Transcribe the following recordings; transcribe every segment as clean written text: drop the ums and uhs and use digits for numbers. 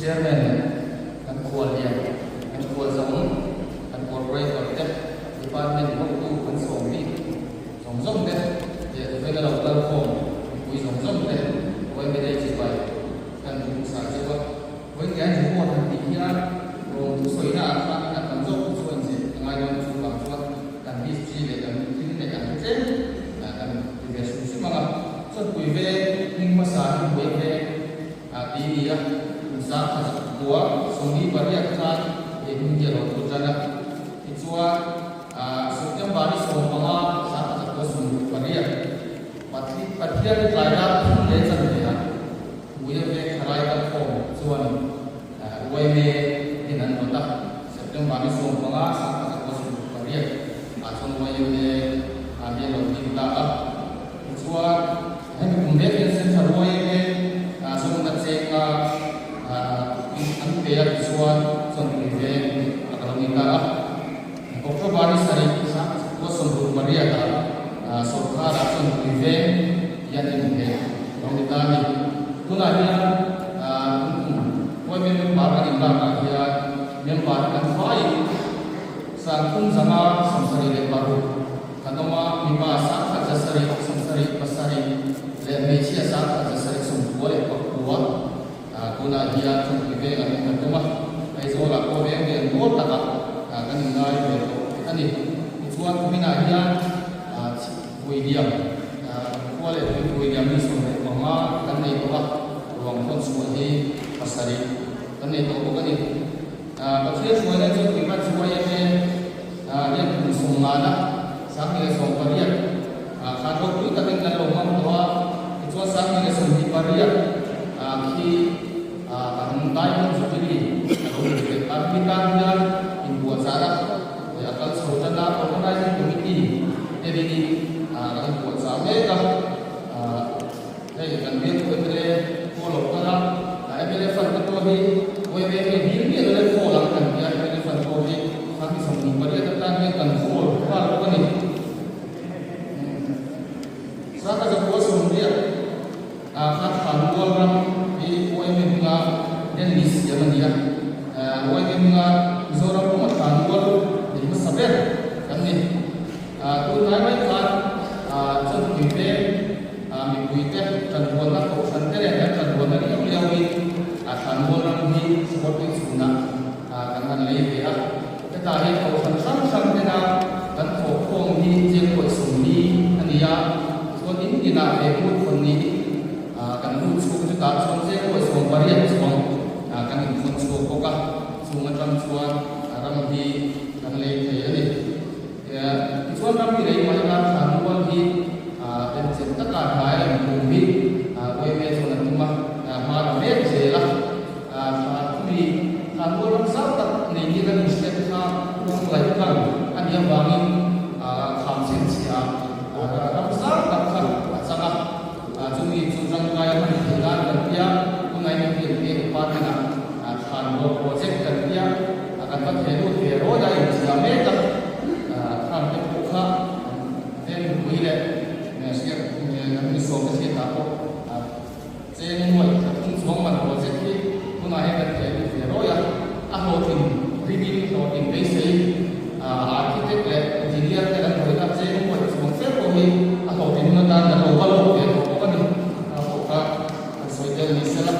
chairman kan kual dia kan kual zong kan corporate tech department ko tu kan som ni som zong de ya ve la platform wi som zong de wi me dai chi bai kan tu sa che ba wi ga ji mo han ti ya ro tu soi na ka na kan zo tu an se ngai don tu ba tu kan bi chi le kan ti ne kan che kan ti ve su su ma so wi ve ning ma sa wi ve a ti ya sa kha tua songi baria khan e hinge ro tu jana ichua satyam bari so manga sa kha tua songi baria pathia ni laida le chan le ha uya ve kharai ka ko chuan wai me hinan nota satyam bari so manga sa kha tua songi baria a chon wai ne a me lo tin ta a ichua hai kumbe ke sen tharoi me so na chenga an peya suan son ve akalongita Oktober sari sa ko sombur maria ta sorkara son ve yan ne longita ni tuna dia ko men ba ka inda ka dia men ba kan fai sa kun sama samsari le baru kanoma mi ba sa ka jasari samsari pasari le me chia sa ka jasari som ko le pakwa kuna dia chung ki ve ga ni ka ma ai zo la ko ve ge mo ta ka kan ngai ve to ani chuan ku mina dia wi dia ko le wi dia mi so me ma kan nei to ba ruang kon su hi pasari kan nei to ko kan ni ba thia chu na chu ki ka chu ya me ya ku so ma na sa mi so pa ria ka ro ku ka kan lo ma to wa chuan sa mi so hi pa ria khi tai pun sendiri kami kalian imbuat syarat akan saudara organizing committee jadi ini akan buat sampai kan kan dia tu boleh follow kan boleh fund tu ni boleh ini boleh follow kan dia boleh fund tu ni kami semua boleh tentang dia kan follow kalau kan ini saya tak buat sendiri akan handle orang di OMM dan list yang dia OMM zorang pun handle di masaber kan ni tu namai kan jon kipe mi kuite kan bola ko santere kan bola ni yang liawi handle orang di seperti suna kan lei dia tetapi ko sang dena kan ko ni je ko suni ania so ini dina emu kon ni kan lu chu chu ta chong je ko so barian chong kan kon chu ko ka chu ma tram chuan ram hi kan le the ani ya chuan ram hi rei ma ka than wal hi den chen ta ka hai mu hi wei me chu na tu ma ma na me je la mi than wal sa ta nei ni kan step ka ung lai ka an ya wangin kham chen sia ram sa ta ka sanga chung ni chung rang kai ma hi dan kan pia kunai ni pia ke pa na khan lo project kan pia akan ka the ro dai sia me ta khan pe ko kha den hui le ne sia kan ni so ka sia ta ko che ni mo ta chung chong man project ki kunai ka the ro ya a ho tin reading ho in basic architect le engineer ka kan ho ta che ni mo chong se ko hi a ho tin na ta lo ba lo ke ni sela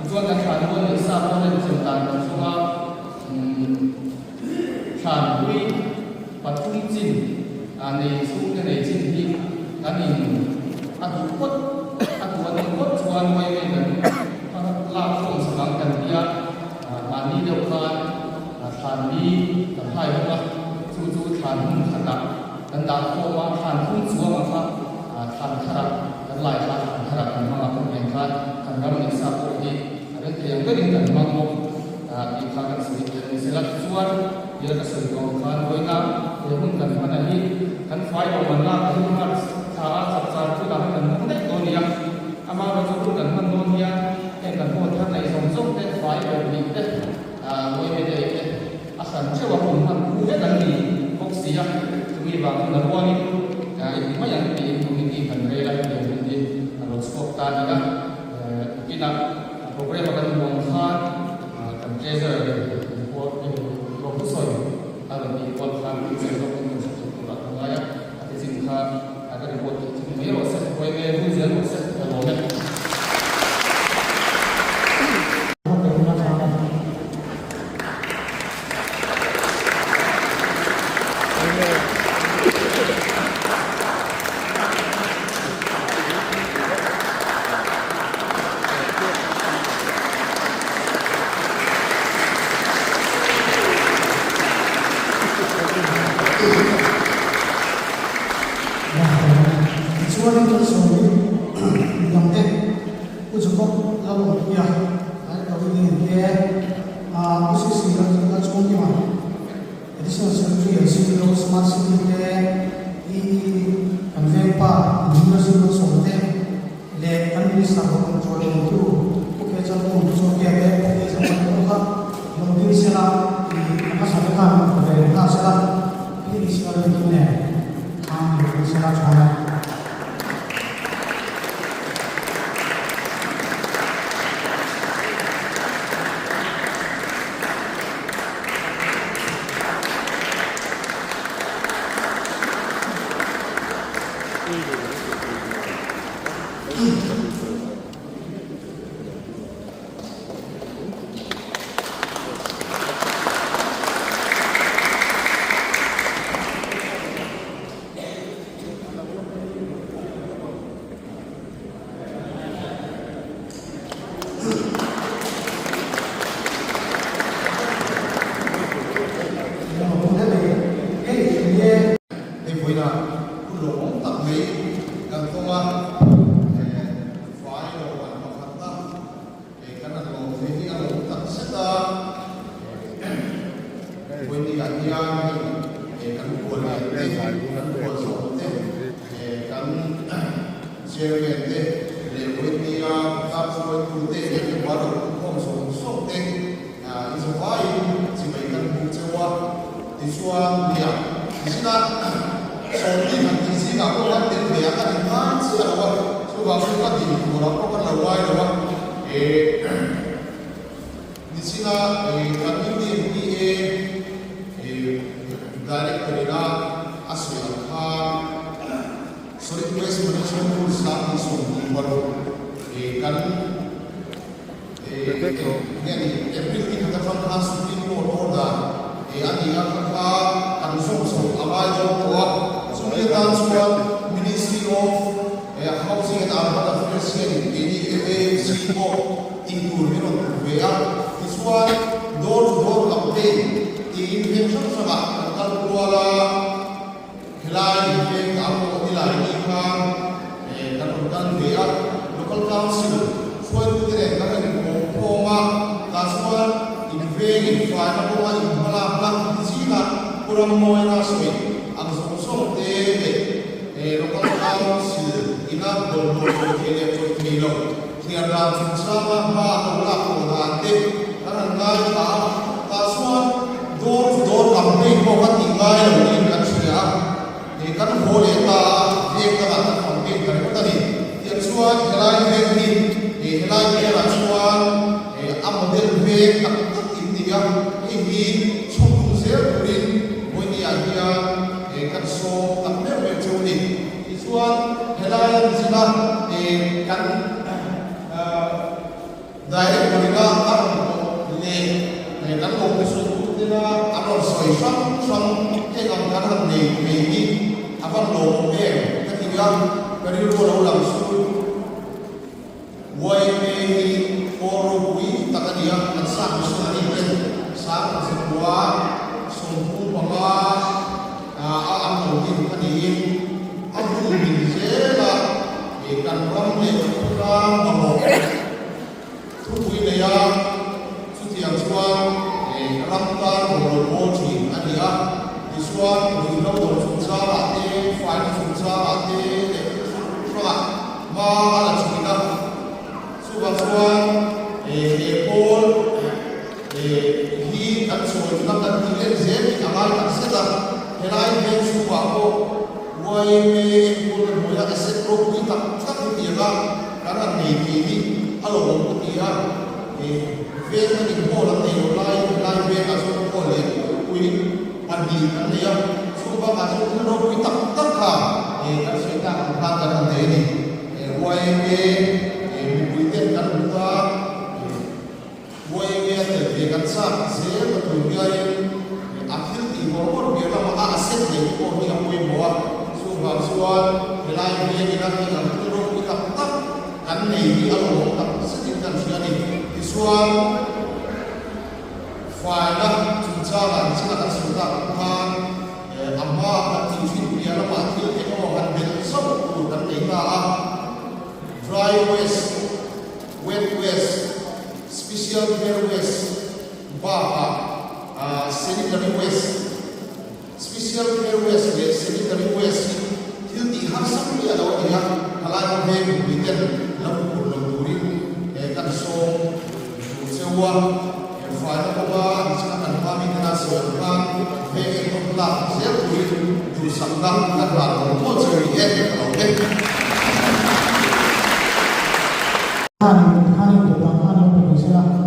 chuan kan than wal ni sa ko le chen tan kan sunga than hui pathum chin nei su ke nei chin hi kan in atu kot atu an kot chuan mai me kan la khong sang kan dia ani deu khan than ni kan hai ba chu chu than khata kan da ko ma than thum chuang ma kha than khara kan lai kha than khara kan ma kan yen khan kan ni sa ko ni ada yang beri kan mango di kanan sedikit ni selak suan dia ka sediko kan boina dia pun kan mana ni kan fai o mana kan har sa tu dah kan ndai to ni yang ama ro chu kan man don dia kan ho than nei song song te fai o ni te moi me dei te asan chewa pun man ku ve kan ni kok sia tu mi ba kan ro ni ma yang ni community kan rei la ni ro skop ta ni ka kita program akan buang giờ của một số ta là bị quan tham dự giao thông đường sắt của bạn ngay á thì xin kha cái report thì mấy rồi sẽ quay về hướng dẫn sẽ là một này về nó định bộ là tiền lại lại về cả số bộ lệ quy bản gì anh thấy không số bao cả số nó quy tập tất cả các sự ta làm cái thằng thế này quay về quy tiền các chúng ta quay về về các sát sẽ là tụi người akhir di bawah dia lama aset jadi bawah dia quay bawah sudah suan nilai dia kita terus kita tetap kan ini kalau tak sedikit sudah di suan faidah tunjangan silakan sudah kan amma aktiviti dia lama akhir dia mau handle semua dan kita dry waste wet waste special care waste bah sanitary waste, special care waste, sanitary waste. Hilti har sam dia lawan dia kalau dia bikin lemburin, kan so sewa, file apa, misalkan kami kena sewa, itu lah, saya tulis sangkang dan lalu mau cari oke. Hani depan hani Indonesia.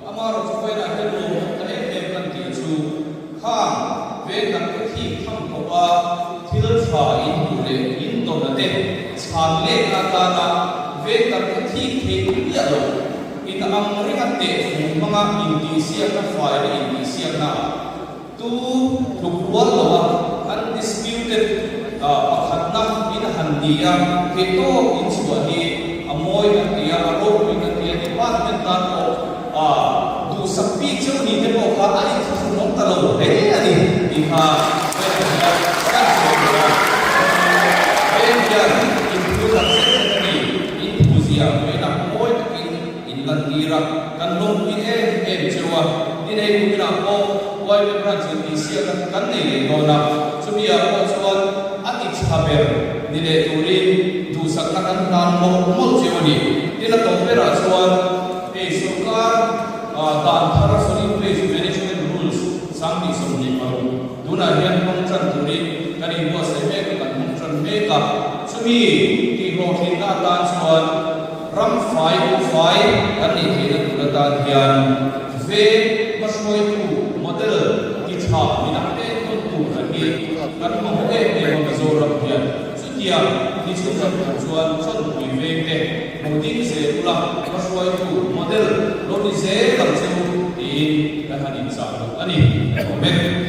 Amaro khang về các cái thi thăm của ba thì nó phải in đủ để in đồ là để chạm lên ta ta về các cái thi thế cũng vậy rồi in ta ăn mấy cái tệ mà ngã Indonesia nó phải là Indonesia nào tu thuộc quân rồi undisputed pakhat na in handia keto in suahi amoy atia arop in atia department ta ko du sapi chu ni te ko ka ai thu no ta lo he ani ti ha kan so ra ben ya in tu ta secretary in buzia me na moy in landira kan long in chewa ni nei ku na ko wai me branch in sia kan nei no na chubia ko chuan ati chaber ni le turin du sakna kan nan mo chewani ni na to pera chuan e sokar dan thara sori place management rules samni somni paru duna hian mong chan turin kani mo se me kan mong chan me ka chumi ti ro hin na tan chuan ram 505 kan ni he na tu ta hian ve masoi tu model ti cha ni na te tu kan ni kan mo e mo zo ram hian chutia ni chu chuan chon pui ve te mo ding se ula masoi tu model lo ni se lam chu in kan hanin sa ani amen